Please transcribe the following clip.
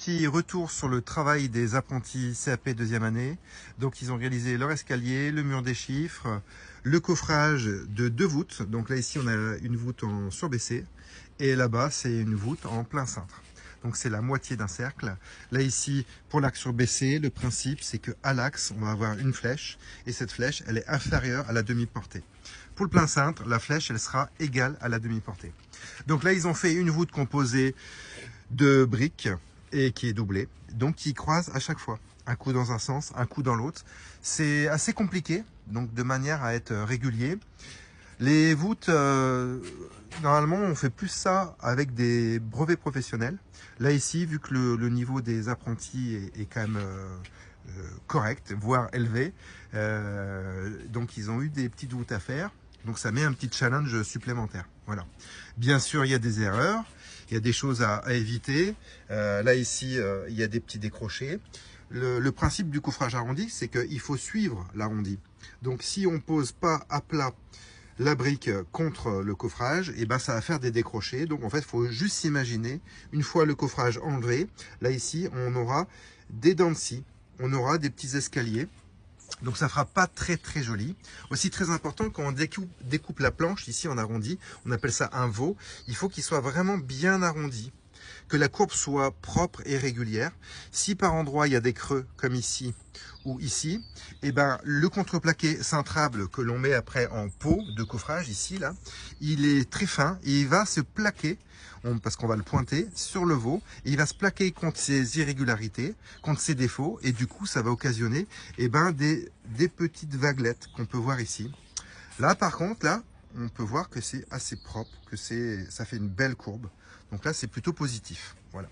Petit retour sur le travail des apprentis CAP deuxième année. Donc ils ont réalisé leur escalier, le mur des chiffres, le coffrage de 2 voûtes. Donc là ici on a une voûte en surbaissé et là-bas c'est une voûte en plein cintre. Donc c'est la moitié d'un cercle. Là ici pour l'axe surbaissé, le principe c'est qu'à l'axe on va avoir une flèche et cette flèche elle est inférieure à la demi-portée. Pour le plein cintre, la flèche elle sera égale à la demi-portée. Donc là ils ont fait une voûte composée de briques et qui est doublé, donc qui croise à chaque fois, un coup dans un sens, un coup dans l'autre. C'est assez compliqué, donc de manière à être régulier. Les voûtes, normalement on fait plus ça avec des brevets professionnels. Là ici, vu que le niveau des apprentis est quand même correct, voire élevé, donc ils ont eu des petites voûtes à faire. Donc ça met un petit challenge supplémentaire. Voilà. Bien sûr, il y a des erreurs, il y a des choses à éviter. Là ici, il y a des petits décrochés. Le principe du coffrage arrondi, c'est qu'il faut suivre l'arrondi. Donc si on ne pose pas à plat la brique contre le coffrage, et ben ça va faire des décrochés. Donc en fait, il faut juste s'imaginer, une fois le coffrage enlevé, là ici, on aura des dents de scie, on aura des petits escaliers. Donc ça fera pas très joli. Aussi très important, quand on découpe la planche, ici en arrondi, on appelle ça un veau, il faut qu'il soit vraiment bien arrondi, que la courbe soit propre et régulière. Si par endroit il y a des creux comme ici ou ici, et ben le contreplaqué cintrable que l'on met après en pot de coffrage ici là, il est très fin et il va se plaquer parce qu'on va le pointer sur le veau et il va se plaquer contre ses irrégularités, contre ses défauts et du coup ça va occasionner des petites vaguelettes qu'on peut voir ici. Là par contre là on peut voir que c'est assez propre, que ça fait une belle courbe. Donc là c'est plutôt positif. Voilà.